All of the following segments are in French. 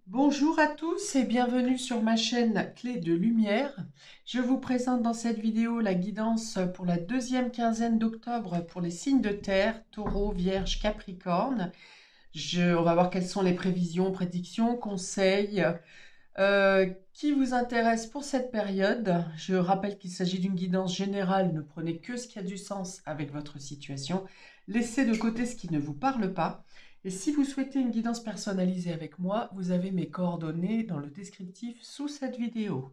Bonjour à tous et bienvenue sur ma chaîne Clé de Lumière. Je vous présente dans cette vidéo la guidance pour la deuxième quinzaine d'octobre pour les signes de terre, Taureau, Vierge, Capricorne. On va voir quelles sont les prévisions, prédictions, conseils qui vous intéressent pour cette période. Je rappelle qu'il s'agit d'une guidance générale, ne prenez que ce qui a du sens avec votre situation. Laissez de côté ce qui ne vous parle pas. Et si vous souhaitez une guidance personnalisée avec moi, vous avez mes coordonnées dans le descriptif sous cette vidéo.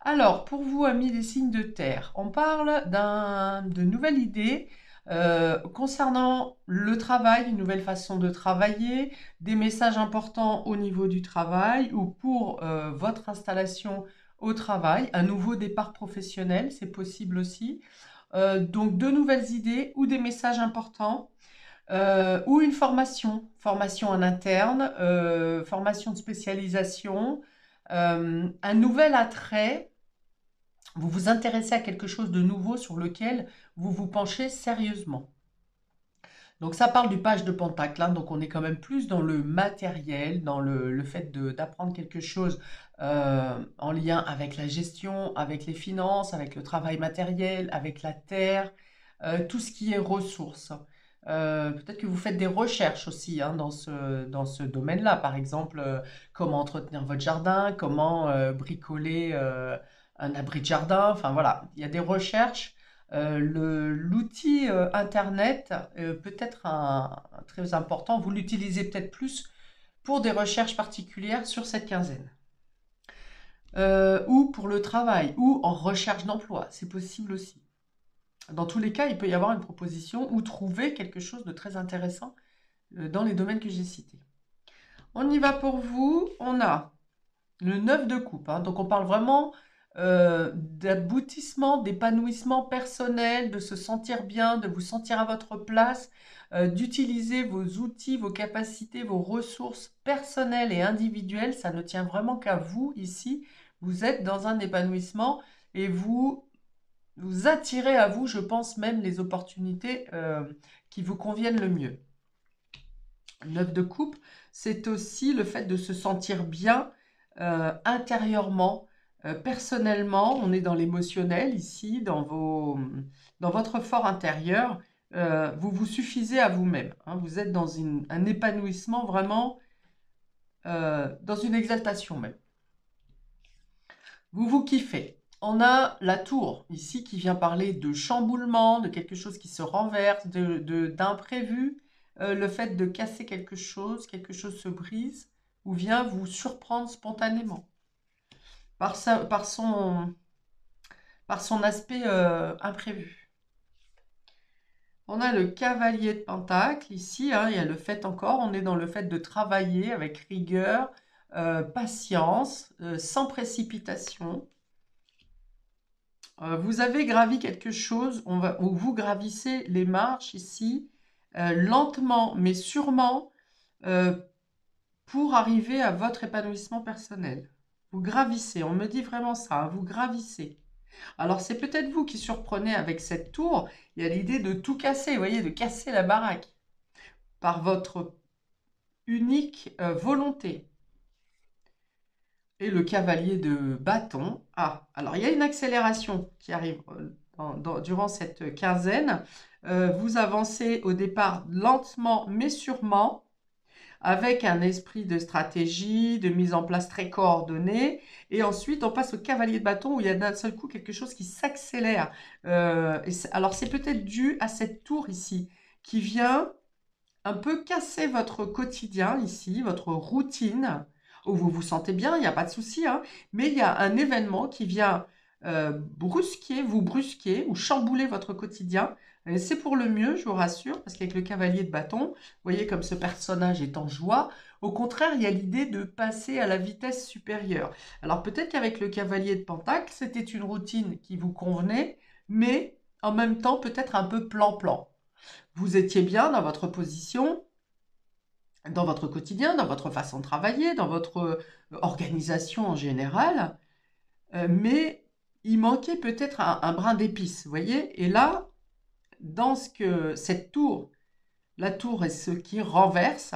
Alors, pour vous, amis des signes de terre, on parle de nouvelles idées concernant le travail, une nouvelle façon de travailler, des messages importants au niveau du travail ou pour votre installation au travail, un nouveau départ professionnel, c'est possible aussi. Donc, de nouvelles idées ou des messages importants. Ou une formation en interne, formation de spécialisation, un nouvel attrait. Vous vous intéressez à quelque chose de nouveau sur lequel vous vous penchez sérieusement. Donc ça parle du page de Pentacle, hein, donc on est quand même plus dans le matériel, dans le fait d'apprendre quelque chose en lien avec la gestion, avec les finances, avec le travail matériel, avec la terre, tout ce qui est ressources. Peut-être que vous faites des recherches aussi hein, dans ce domaine-là, par exemple, comment entretenir votre jardin, comment bricoler un abri de jardin, enfin voilà, il y a des recherches. L'outil Internet peut être très important. Vous l'utilisez peut-être plus pour des recherches particulières sur cette quinzaine. Ou pour le travail, ou en recherche d'emploi. C'est possible aussi. Dans tous les cas, il peut y avoir une proposition ou trouver quelque chose de très intéressant dans les domaines que j'ai cités. On y va pour vous. On a le 9 de coupe. Hein. Donc on parle vraiment d'aboutissement, d'épanouissement personnel, de se sentir bien, de vous sentir à votre place, d'utiliser vos outils, vos capacités, vos ressources personnelles et individuelles. Ça ne tient vraiment qu'à vous ici. Vous êtes dans un épanouissement et vous attirez à vous, je pense même, les opportunités qui vous conviennent le mieux. 9 de coupe, c'est aussi le fait de se sentir bien intérieurement, personnellement. On est dans l'émotionnel ici, dans votre fort intérieur. Vous vous suffisez à vous-même. Hein, vous êtes dans un épanouissement vraiment, dans une exaltation même. Vous vous kiffez. On a la tour ici qui vient parler de chamboulement, de quelque chose qui se renverse, d'imprévu. Le fait de casser quelque chose se brise ou vient vous surprendre spontanément par son aspect imprévu. On a le cavalier de Pentacle ici, hein, il y a le fait encore, on est dans le fait de travailler avec rigueur, patience, sans précipitation. Vous avez gravi quelque chose, où vous gravissez les marches ici, lentement mais sûrement, euh, pour arriver à votre épanouissement personnel. Vous gravissez, on me dit vraiment ça, hein, vous gravissez. Alors c'est peut-être vous qui surprenez avec cette tour, il y a l'idée de tout casser, vous voyez, de casser la baraque par votre unique volonté. Et le cavalier de bâton. Ah, alors il y a une accélération qui arrive durant cette quinzaine. Vous avancez au départ lentement mais sûrement, avec un esprit de stratégie, de mise en place très coordonnée. Et ensuite, on passe au cavalier de bâton où il y a d'un seul coup quelque chose qui s'accélère. Alors c'est peut-être dû à cette tour ici qui vient un peu casser votre quotidien ici, votre routine, où vous vous sentez bien, il n'y a pas de souci, hein, mais il y a un événement qui vient vous brusquer ou chambouler votre quotidien. C'est pour le mieux, je vous rassure, parce qu'avec le cavalier de bâton, vous voyez comme ce personnage est en joie. Au contraire, il y a l'idée de passer à la vitesse supérieure. Alors peut-être qu'avec le cavalier de Pentacle, c'était une routine qui vous convenait, mais en même temps peut-être un peu plan-plan. Vous étiez bien dans votre position, dans votre quotidien, dans votre façon de travailler, dans votre organisation en général, mais il manquait peut-être un brin d'épice, vous voyez. Et là, dans cette tour, la tour est ce qui renverse,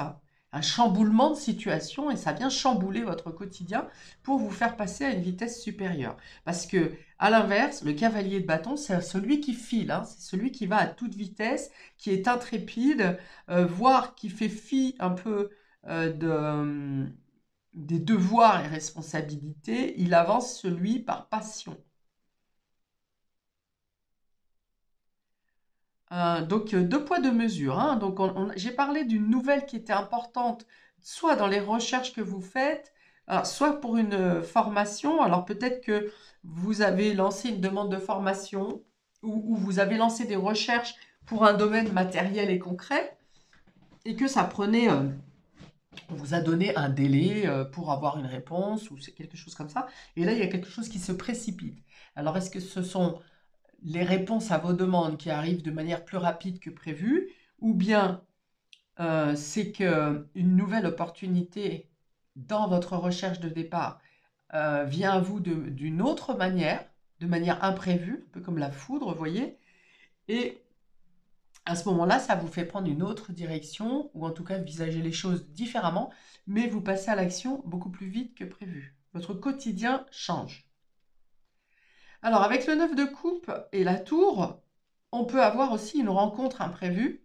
un chamboulement de situation et ça vient chambouler votre quotidien pour vous faire passer à une vitesse supérieure. Parce que, à l'inverse, le cavalier de bâton, c'est celui qui file, hein, c'est celui qui va à toute vitesse, qui est intrépide, voire qui fait fi un peu des devoirs et responsabilités. Il avance celui par passion. Donc, deux poids, deux mesures, hein. Donc, j'ai parlé d'une nouvelle qui était importante, soit dans les recherches que vous faites, soit pour une formation. Alors, peut-être que vous avez lancé une demande de formation ou vous avez lancé des recherches pour un domaine matériel et concret et que ça prenait, on vous a donné un délai pour avoir une réponse ou c'est quelque chose comme ça. Et là, il y a quelque chose qui se précipite. Alors, est-ce que ce sont les réponses à vos demandes qui arrivent de manière plus rapide que prévu, ou bien c'est qu'une nouvelle opportunité dans votre recherche de départ vient à vous d'une autre manière, de manière imprévue, un peu comme la foudre, vous voyez, et à ce moment-là, ça vous fait prendre une autre direction, ou en tout cas envisager les choses différemment, mais vous passez à l'action beaucoup plus vite que prévu. Votre quotidien change. Alors, avec le 9 de coupe et la tour, on peut avoir aussi une rencontre imprévue,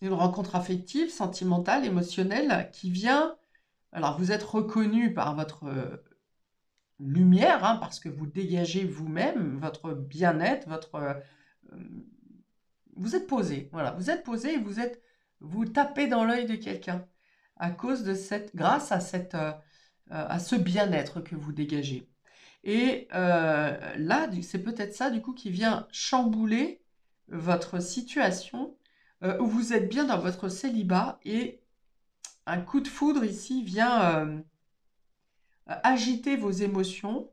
une rencontre affective, sentimentale, émotionnelle, qui vient... Alors, vous êtes reconnu par votre lumière, hein, parce que vous dégagez vous-même, votre bien-être, vous êtes posé, voilà. Vous êtes posé et vous tapez dans l'œil de quelqu'un à cause de grâce à à ce bien-être que vous dégagez. Et là, c'est peut-être ça, du coup, qui vient chambouler votre situation où vous êtes bien dans votre célibat et un coup de foudre ici vient agiter vos émotions,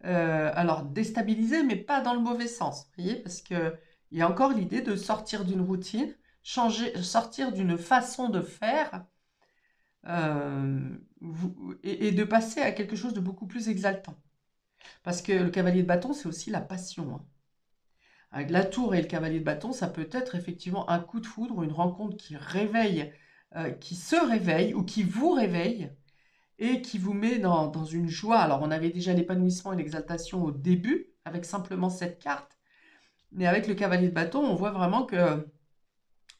alors déstabiliser, mais pas dans le mauvais sens, vous voyez, parce qu'il y a encore l'idée de sortir d'une routine, sortir d'une façon de faire et de passer à quelque chose de beaucoup plus exaltant. Parce que le cavalier de bâton, c'est aussi la passion, hein. Avec la tour et le cavalier de bâton, ça peut être effectivement un coup de foudre, une rencontre qui réveille, qui se réveille ou qui vous réveille et qui vous met dans une joie. Alors, on avait déjà l'épanouissement et l'exaltation au début, avec simplement cette carte. Mais avec le cavalier de bâton, on voit vraiment que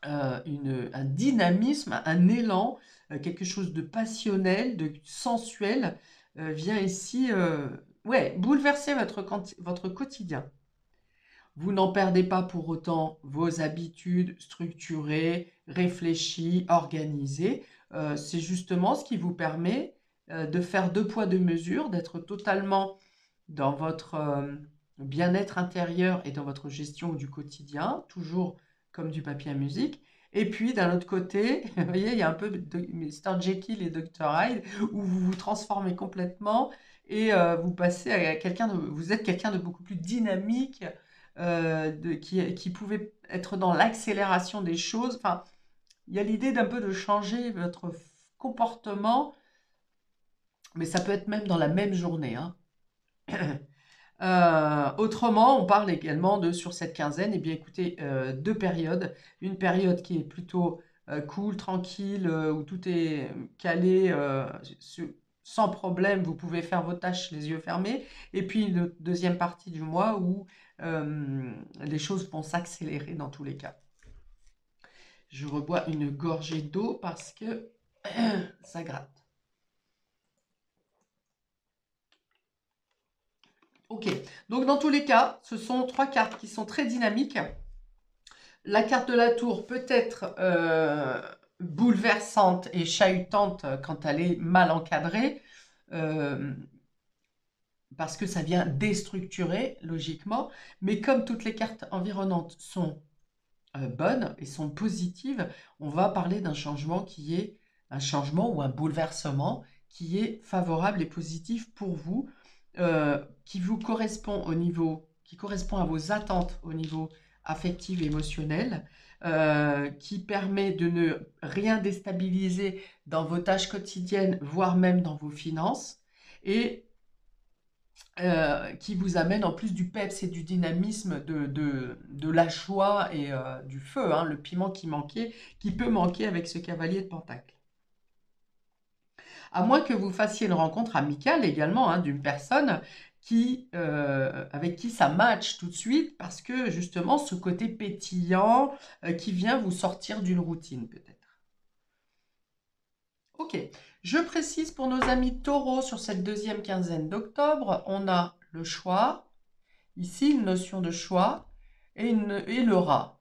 un dynamisme, un élan, quelque chose de passionnel, de sensuel, vient ici ouais, bouleverser votre quotidien. Vous n'en perdez pas pour autant vos habitudes structurées, réfléchies, organisées. C'est justement ce qui vous permet de faire deux poids, deux mesures, d'être totalement dans votre bien-être intérieur et dans votre gestion du quotidien, toujours comme du papier à musique. Et puis, d'un autre côté, vous voyez, il y a un peu de Mr. Jekyll et Dr. Hyde, où vous vous transformez complètement et vous passez à vous êtes quelqu'un de beaucoup plus dynamique, qui pouvait être dans l'accélération des choses. Enfin, il y a l'idée d'un peu de changer votre comportement, mais ça peut être même dans la même journée, hein. Autrement, on parle également sur cette quinzaine, et bien écoutez, deux périodes. Une période qui est plutôt cool, tranquille, où tout est calé, sans problème, vous pouvez faire vos tâches les yeux fermés. Et puis une deuxième partie du mois où les choses vont s'accélérer dans tous les cas. Je rebois une gorgée d'eau parce que ça gratte. Ok, donc dans tous les cas, ce sont trois cartes qui sont très dynamiques. La carte de la tour peut être bouleversante et chahutante quand elle est mal encadrée, parce que ça vient déstructurer, logiquement. Mais comme toutes les cartes environnantes sont bonnes et sont positives, on va parler d'un changement qui est un changement ou un bouleversement qui est favorable et positif pour vous, qui vous correspond qui correspond à vos attentes au niveau affectif et émotionnel, qui permet de ne rien déstabiliser dans vos tâches quotidiennes, voire même dans vos finances, et qui vous amène en plus du peps et du dynamisme, de la joie et du feu, hein, le piment qui peut manquer avec ce cavalier de Pentacle. À moins que vous fassiez une rencontre amicale également, hein, d'une personne avec qui ça match tout de suite, parce que justement ce côté pétillant qui vient vous sortir d'une routine peut-être. Ok, je précise pour nos amis taureaux sur cette deuxième quinzaine d'octobre, on a le choix, ici une notion de choix, et le rat.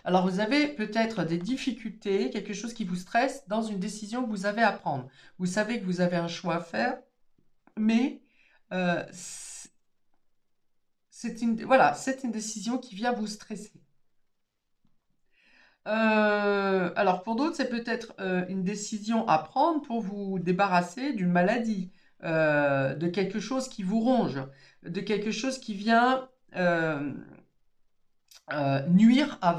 Alors, vous avez peut-être des difficultés, quelque chose qui vous stresse dans une décision que vous avez à prendre. Vous savez que vous avez un choix à faire, mais euh, voilà, c'est une décision qui vient vous stresser. Alors, pour d'autres, c'est peut-être une décision à prendre pour vous débarrasser d'une maladie, de quelque chose qui vous ronge, de quelque chose qui vient nuire à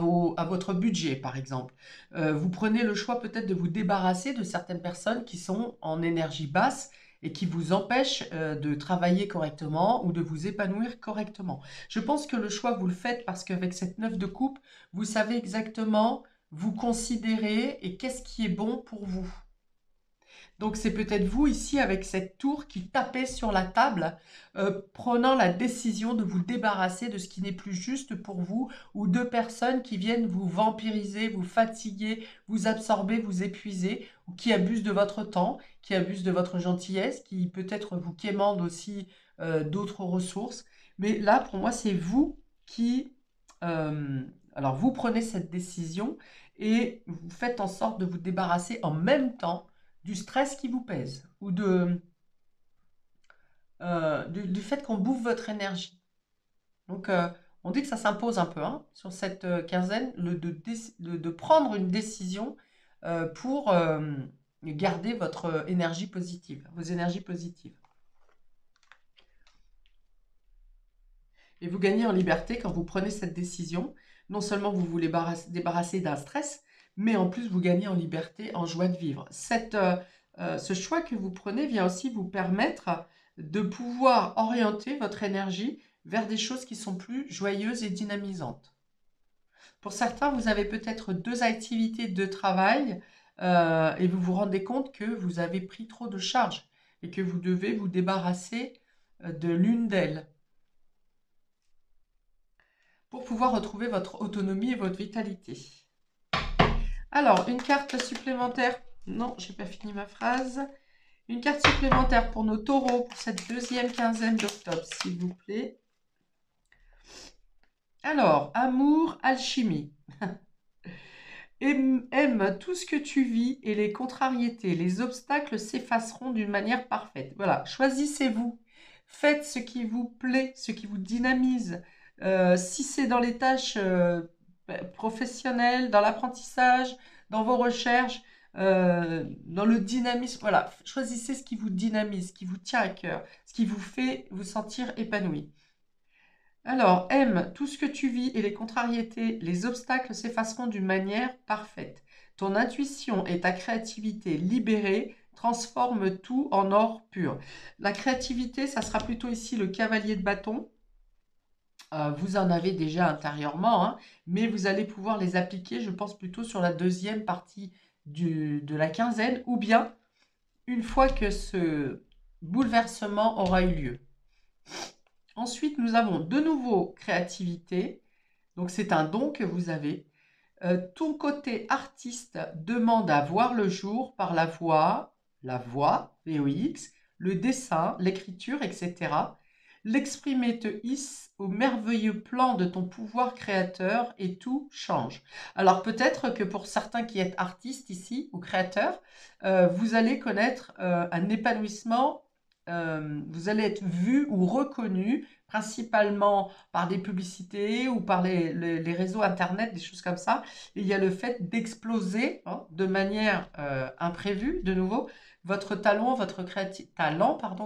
votre budget, par exemple. Vous prenez le choix peut-être de vous débarrasser de certaines personnes qui sont en énergie basse et qui vous empêchent de travailler correctement ou de vous épanouir correctement. Je pense que le choix, vous le faites parce qu'avec cette 9 de coupe, vous savez exactement vous considérer et qu'est-ce qui est bon pour vous. Donc c'est peut-être vous ici avec cette tour qui tapait sur la table, prenant la décision de vous débarrasser de ce qui n'est plus juste pour vous, ou de personnes qui viennent vous vampiriser, vous fatiguer, vous absorber, vous épuiser, ou qui abusent de votre temps, qui abusent de votre gentillesse, qui peut-être vous quémandent aussi d'autres ressources. Mais là, pour moi, c'est vous qui... alors vous prenez cette décision et vous faites en sorte de vous débarrasser en même temps du stress qui vous pèse ou du fait qu'on bouffe votre énergie. Donc, on dit que ça s'impose un peu hein, sur cette quinzaine, de prendre une décision pour garder votre énergie positive, vos énergies positives. Et vous gagnez en liberté quand vous prenez cette décision. Non seulement vous vous débarrassez d'un stress, mais en plus vous gagnez en liberté, en joie de vivre. Ce choix que vous prenez vient aussi vous permettre de pouvoir orienter votre énergie vers des choses qui sont plus joyeuses et dynamisantes. Pour certains, vous avez peut-être 2 activités de travail et vous vous rendez compte que vous avez pris trop de charges et que vous devez vous débarrasser de l'une d'elles pour pouvoir retrouver votre autonomie et votre vitalité. Alors, une carte supplémentaire. Non, j'ai pas fini ma phrase. Une carte supplémentaire pour nos taureaux pour cette deuxième quinzaine d'octobre, s'il vous plaît. Alors, amour, alchimie. Aime tout ce que tu vis et les contrariétés, les obstacles s'effaceront d'une manière parfaite. Voilà, choisissez-vous. Faites ce qui vous plaît, ce qui vous dynamise. Si c'est dans les tâches professionnelles, dans l'apprentissage, dans vos recherches, dans le dynamisme, voilà, choisissez ce qui vous dynamise, ce qui vous tient à cœur, ce qui vous fait vous sentir épanoui. Alors, aime tout ce que tu vis et les contrariétés, les obstacles s'effaceront d'une manière parfaite. Ton intuition et ta créativité libérées transforment tout en or pur. La créativité, ça sera plutôt ici le cavalier de bâton. Vous en avez déjà intérieurement, hein, mais vous allez pouvoir les appliquer, je pense, plutôt sur la deuxième partie de la quinzaine, ou bien une fois que ce bouleversement aura eu lieu. Ensuite, nous avons de nouveau créativité. Donc, c'est un don que vous avez. Ton côté artiste demande à voir le jour par la voix, VOX, le dessin, l'écriture, etc. L'exprimer te hisse au merveilleux plan de ton pouvoir créateur et tout change. Alors peut-être que pour certains qui êtes artistes ici ou créateurs, vous allez connaître un épanouissement, vous allez être vu ou reconnu principalement par des publicités ou par les réseaux internet, des choses comme ça. Et il y a le fait d'exploser hein, de manière imprévue, de nouveau, votre talent,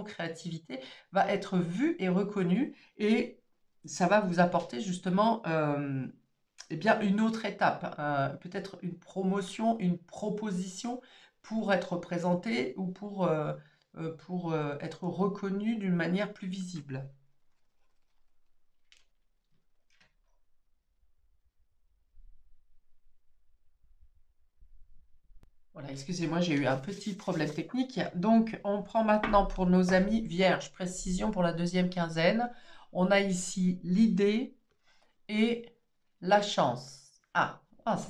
créativité va être vu et reconnu et ça va vous apporter justement eh bien, une autre étape, peut-être une promotion, une proposition pour être présenté ou pour être reconnu d'une manière plus visible. Voilà, excusez-moi, j'ai eu un petit problème technique. Donc, on prend maintenant pour nos amis vierges, précision pour la deuxième quinzaine. On a ici l'idée et la chance. Ça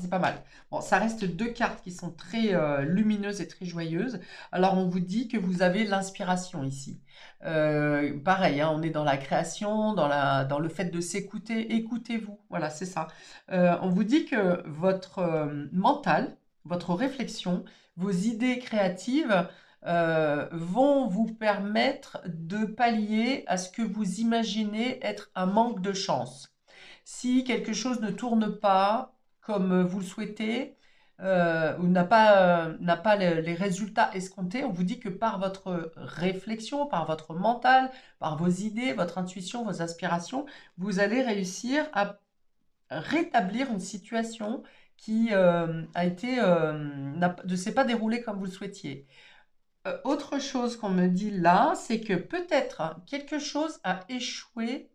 c'est pas mal. Bon, ça reste deux cartes qui sont très lumineuses et très joyeuses. Alors, on vous dit que vous avez l'inspiration ici. Pareil, hein, on est dans la création, dans le fait de s'écouter. Écoutez-vous, voilà, c'est ça. On vous dit que votre mental, votre réflexion, vos idées créatives vont vous permettre de pallier à ce que vous imaginez être un manque de chance. Si quelque chose ne tourne pas comme vous le souhaitez, ou n'a pas les résultats escomptés, on vous dit que par votre réflexion, par votre mental, par vos idées, votre intuition, vos aspirations, vous allez réussir à rétablir une situation qui ne s'est pas déroulée comme vous le souhaitiez. Autre chose qu'on me dit là, c'est que peut-être quelque chose a échoué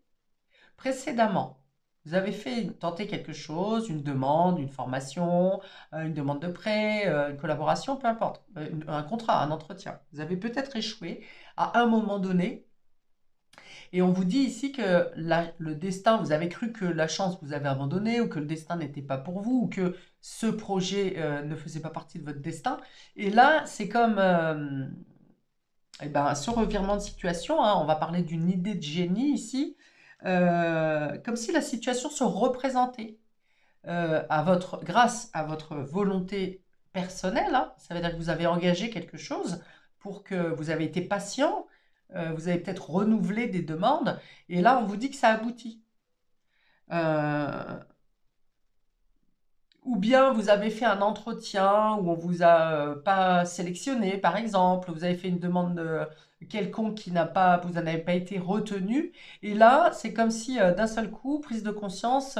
précédemment. Vous avez tenté quelque chose, une demande, une formation, une demande de prêt, une collaboration, peu importe, un contrat, un entretien. Vous avez peut-être échoué à un moment donné. Et on vous dit ici que le destin, vous avez cru que la chance vous avait abandonné, ou que le destin n'était pas pour vous, ou que ce projet ne faisait pas partie de votre destin. Et là, c'est comme ce revirement de situation, hein, on va parler d'une idée de génie ici, comme si la situation se représentait grâce à votre volonté personnelle, hein. Ça veut dire que vous avez engagé quelque chose pour que vous avez été patient, vous avez peut-être renouvelé des demandes, et là on vous dit que ça aboutit. Ou bien vous avez fait un entretien où on vous a pas sélectionné, par exemple, vous avez fait une demande quelconque vous n'en avez pas été retenu. Et là, c'est comme si d'un seul coup, prise de conscience,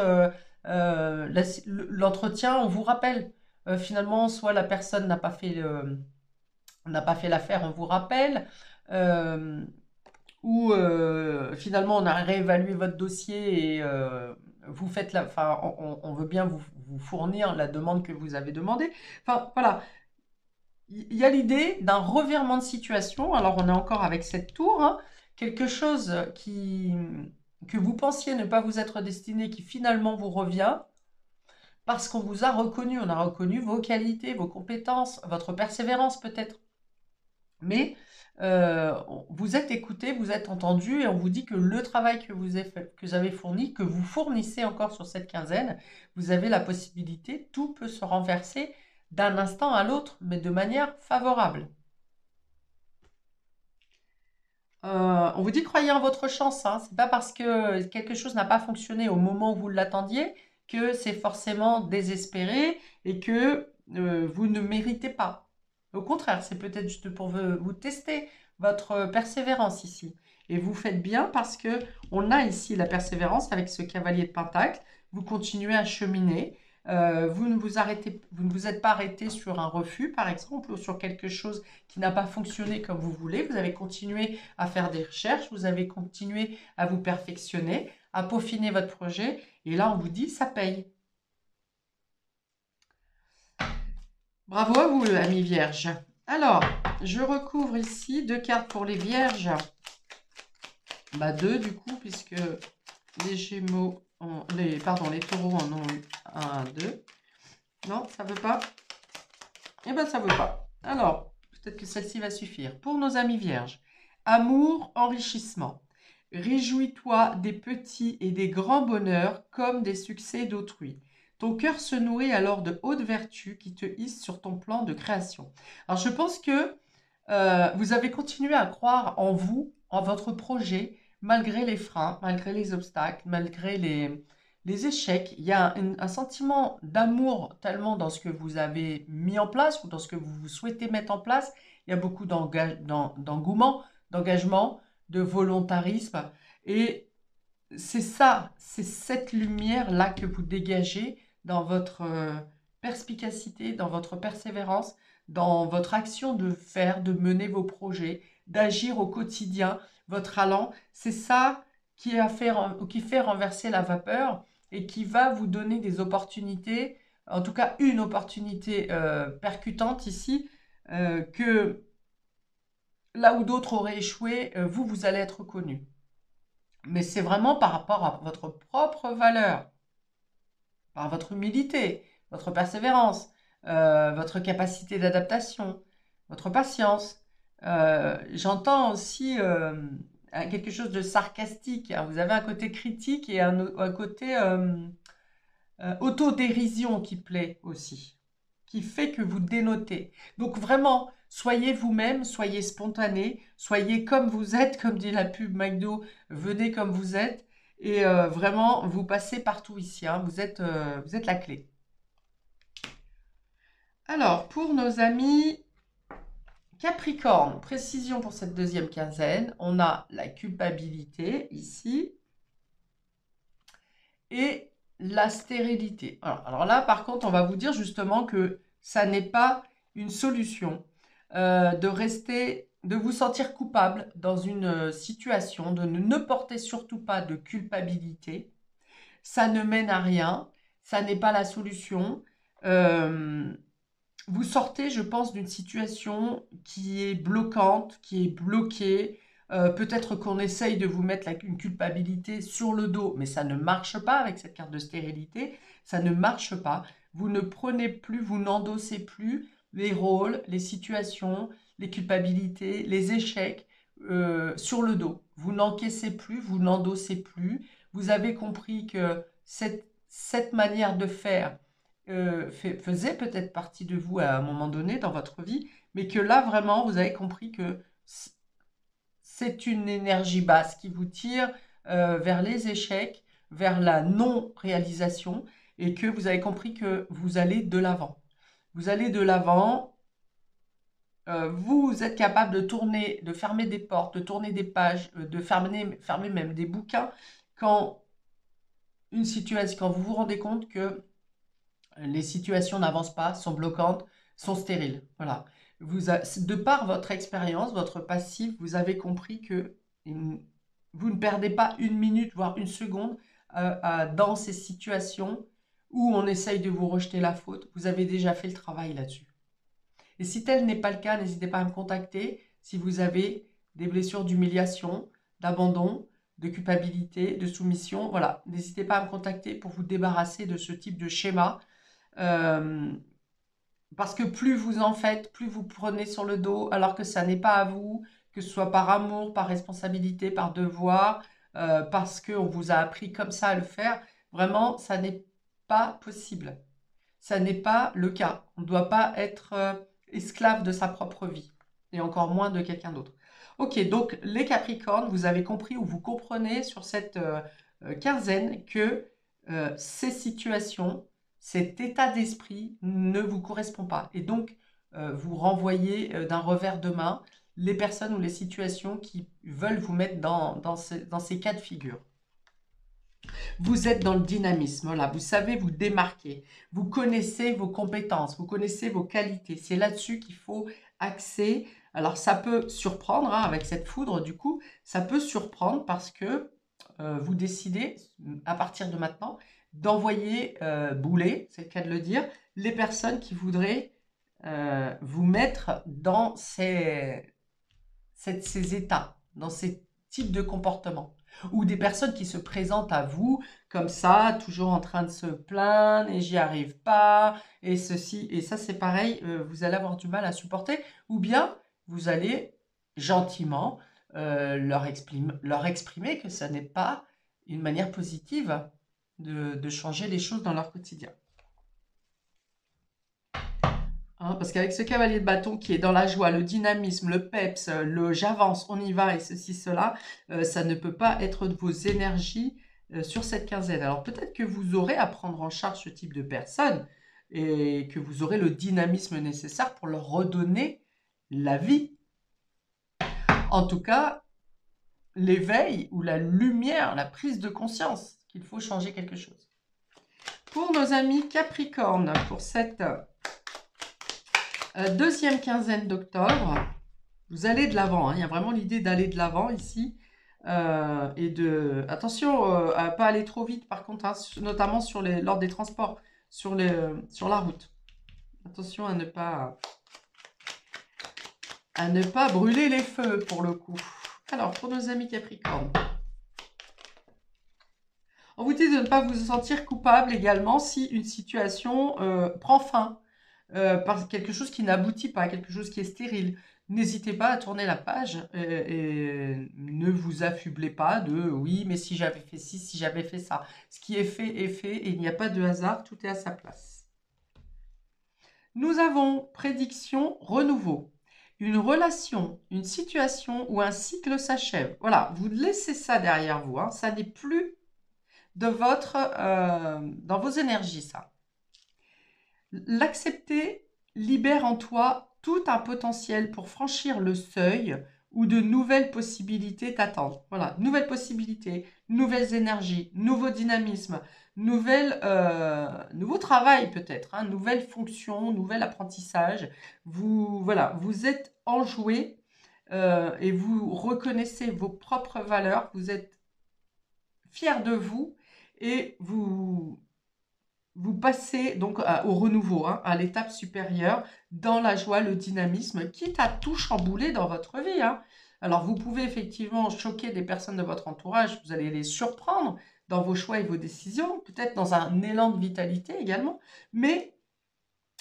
l'entretien, on vous rappelle. Finalement, soit la personne n'a pas fait l'affaire, on vous rappelle. euh, ou finalement on a réévalué votre dossier et vous faites enfin, on veut bien vous fournir la demande que vous avez demandée. Enfin voilà, il y a l'idée d'un revirement de situation. Alors on est encore avec cette tour, hein, quelque chose que vous pensiez ne pas vous être destiné, qui finalement vous revient. Parce qu'on vous a reconnu, on a reconnu vos qualités, vos compétences, votre persévérance peut-être. Mais vous êtes écouté, vous êtes entendu et on vous dit que le travail que vous avez fourni, que vous fournissez encore sur cette quinzaine, vous avez la possibilité, tout peut se renverser d'un instant à l'autre, mais de manière favorable. On vous dit croyez en votre chance, hein. C'est pas parce que quelque chose n'a pas fonctionné au moment où vous l'attendiez que c'est forcément désespéré et que vous ne méritez pas. Au contraire, c'est peut-être juste pour vous tester votre persévérance ici. Et vous faites bien parce que on a ici la persévérance avec ce cavalier de Pentacle. Vous continuez à cheminer. Vous ne vous êtes pas arrêté sur un refus, par exemple, ou sur quelque chose qui n'a pas fonctionné comme vous voulez. Vous avez continué à faire des recherches, vous avez continué à vous perfectionner, à peaufiner votre projet. Et là, on vous dit, ça paye. Bravo à vous, amis vierges. Alors, je recouvre ici deux cartes pour les vierges. Deux du coup, puisque les gémeaux, les taureaux en ont eu 1, 2. Non, ça veut pas. Eh bien, ça veut pas. Alors, peut-être que celle-ci va suffire. Pour nos amis vierges, amour, enrichissement. Réjouis-toi des petits et des grands bonheurs comme des succès d'autrui. Ton cœur se nourrit alors de hautes vertus qui te hissent sur ton plan de création. Alors, je pense que vous avez continué à croire en vous, en votre projet, malgré les freins, malgré les obstacles, malgré les échecs. Il y a un sentiment d'amour tellement dans ce que vous avez mis en place ou dans ce que vous souhaitez mettre en place. Il y a beaucoup d'engouement, d'engagement, de volontarisme. Et c'est ça, c'est cette lumière-là que vous dégagez dans votre perspicacité, dans votre persévérance, dans votre action de faire, de mener vos projets, d'agir au quotidien, votre allant. C'est ça qui fait renverser la vapeur et qui va vous donner des opportunités en tout cas une opportunité percutante ici, que là où d'autres auraient échoué, vous allez être reconnu. Mais c'est vraiment par rapport à votre propre valeur, par votre humilité, votre persévérance, votre capacité d'adaptation, votre patience. J'entends aussi quelque chose de sarcastique, hein. Vous avez un côté critique et un côté autodérision qui plaît aussi, qui fait que vous dénotez. Donc vraiment, soyez vous-même, soyez spontané, soyez comme vous êtes, comme dit la pub McDo, venez comme vous êtes, et vraiment, vous passez partout ici, hein. Vous êtes la clé. Alors, pour nos amis Capricorne, précision pour cette deuxième quinzaine, on a la culpabilité ici, et la stérilité. Alors là, par contre, on va vous dire justement que ça n'est pas une solution de vous sentir coupable dans une situation, de ne porter surtout pas de culpabilité. Ça ne mène à rien, ça n'est pas la solution. Vous sortez, je pense, d'une situation qui est bloquante, qui est bloquée. Peut-être qu'on essaye de vous mettre une culpabilité sur le dos, mais ça ne marche pas avec cette carte de stérilité. Ça ne marche pas. Vous ne prenez plus, vous n'endossez plus les rôles, les situations, les culpabilités, les échecs sur le dos. Vous n'encaissez plus, vous n'endossez plus. Vous avez compris que cette manière de faire faisait peut-être partie de vous à un moment donné dans votre vie, mais que là, vraiment, vous avez compris que c'est une énergie basse qui vous tire vers les échecs, vers la non-réalisation, et que vous avez compris que vous allez de l'avant. Vous allez de l'avant, vous êtes capable de tourner, de fermer des portes, de tourner des pages, de fermer même des bouquins quand quand vous vous rendez compte que les situations n'avancent pas, sont bloquantes, sont stériles. Voilà. De par votre expérience, votre passif, vous avez compris que vous ne perdez pas une minute, voire une seconde dans ces situations où on essaye de vous rejeter la faute. Vous avez déjà fait le travail là-dessus. Et si tel n'est pas le cas, n'hésitez pas à me contacter si vous avez des blessures d'humiliation, d'abandon, de culpabilité, de soumission. Voilà, n'hésitez pas à me contacter pour vous débarrasser de ce type de schéma. Parce que plus vous en faites, plus vous prenez sur le dos, alors que ça n'est pas à vous, que ce soit par amour, par responsabilité, par devoir, parce qu'on vous a appris comme ça à le faire. Vraiment, ça n'est pas possible. Ça n'est pas le cas. On ne doit pas être esclave de sa propre vie, et encore moins de quelqu'un d'autre. Ok, donc les Capricornes, vous avez compris ou vous comprenez sur cette quinzaine que ces situations, cet état d'esprit ne vous correspond pas. Et donc, vous renvoyez d'un revers de main les personnes ou les situations qui veulent vous mettre dans ces cas de figure. Vous êtes dans le dynamisme, voilà, vous savez vous démarquer, vous connaissez vos compétences, vous connaissez vos qualités. C'est là-dessus qu'il faut axer. Alors, ça peut surprendre, hein, avec cette foudre, du coup, ça peut surprendre parce que vous décidez, à partir de maintenant, d'envoyer bouler, c'est le cas de le dire, les personnes qui voudraient vous mettre dans ces états, dans ces types de comportements. Ou des personnes qui se présentent à vous comme ça, toujours en train de se plaindre, et j'y arrive pas, et ceci, et ça c'est pareil, vous allez avoir du mal à supporter, ou bien vous allez gentiment leur exprimer que ce n'est pas une manière positive de changer les choses dans leur quotidien. Hein, parce qu'avec ce cavalier de bâton qui est dans la joie, le dynamisme, le peps, le j'avance, on y va et ceci, cela, ça ne peut pas être de vos énergies sur cette quinzaine. Alors peut-être que vous aurez à prendre en charge ce type de personnes et que vous aurez le dynamisme nécessaire pour leur redonner la vie. En tout cas, l'éveil ou la lumière, la prise de conscience qu'il faut changer quelque chose. Pour nos amis Capricorne, pour cette deuxième quinzaine d'octobre, vous allez de l'avant, hein. Il y a vraiment l'idée d'aller de l'avant ici. Et attention à ne pas aller trop vite par contre, hein, notamment lors des transports. sur la route. Attention à ne pas brûler les feux pour le coup. Alors, pour nos amis Capricorne, on vous dit de ne pas vous sentir coupable également si une situation prend fin par quelque chose qui n'aboutit pas, quelque chose qui est stérile. N'hésitez pas à tourner la page et ne vous affublez pas de « oui, mais si j'avais fait ci, si j'avais fait ça ». Ce qui est fait et il n'y a pas de hasard, tout est à sa place. Nous avons prédiction, renouveau. Une relation, une situation ou un cycle s'achève. Voilà, vous laissez ça derrière vous, hein. Ça n'est plus de dans vos énergies, ça. L'accepter libère en toi tout un potentiel pour franchir le seuil où de nouvelles possibilités t'attendent. Voilà, nouvelles possibilités, nouvelles énergies, nouveau dynamisme, nouveau travail peut-être, hein, nouvelles fonctions, nouvel apprentissage. Voilà, vous êtes enjoué et vous reconnaissez vos propres valeurs, vous êtes fier de vous et vous passez donc au renouveau, hein, à l'étape supérieure, dans la joie, le dynamisme, quitte à tout chambouler dans votre vie, hein. Alors, vous pouvez effectivement choquer des personnes de votre entourage, vous allez les surprendre dans vos choix et vos décisions, peut-être dans un élan de vitalité également, mais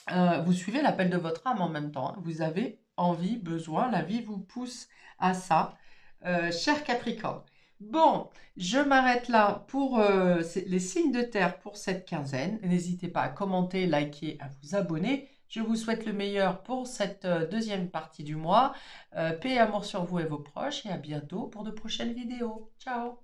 vous suivez l'appel de votre âme en même temps, hein. Vous avez envie, besoin, la vie vous pousse à ça, cher Capricorne. Bon, je m'arrête là pour les signes de terre pour cette quinzaine. N'hésitez pas à commenter, liker, à vous abonner. Je vous souhaite le meilleur pour cette deuxième partie du mois. Paix et amour sur vous et vos proches et à bientôt pour de prochaines vidéos. Ciao!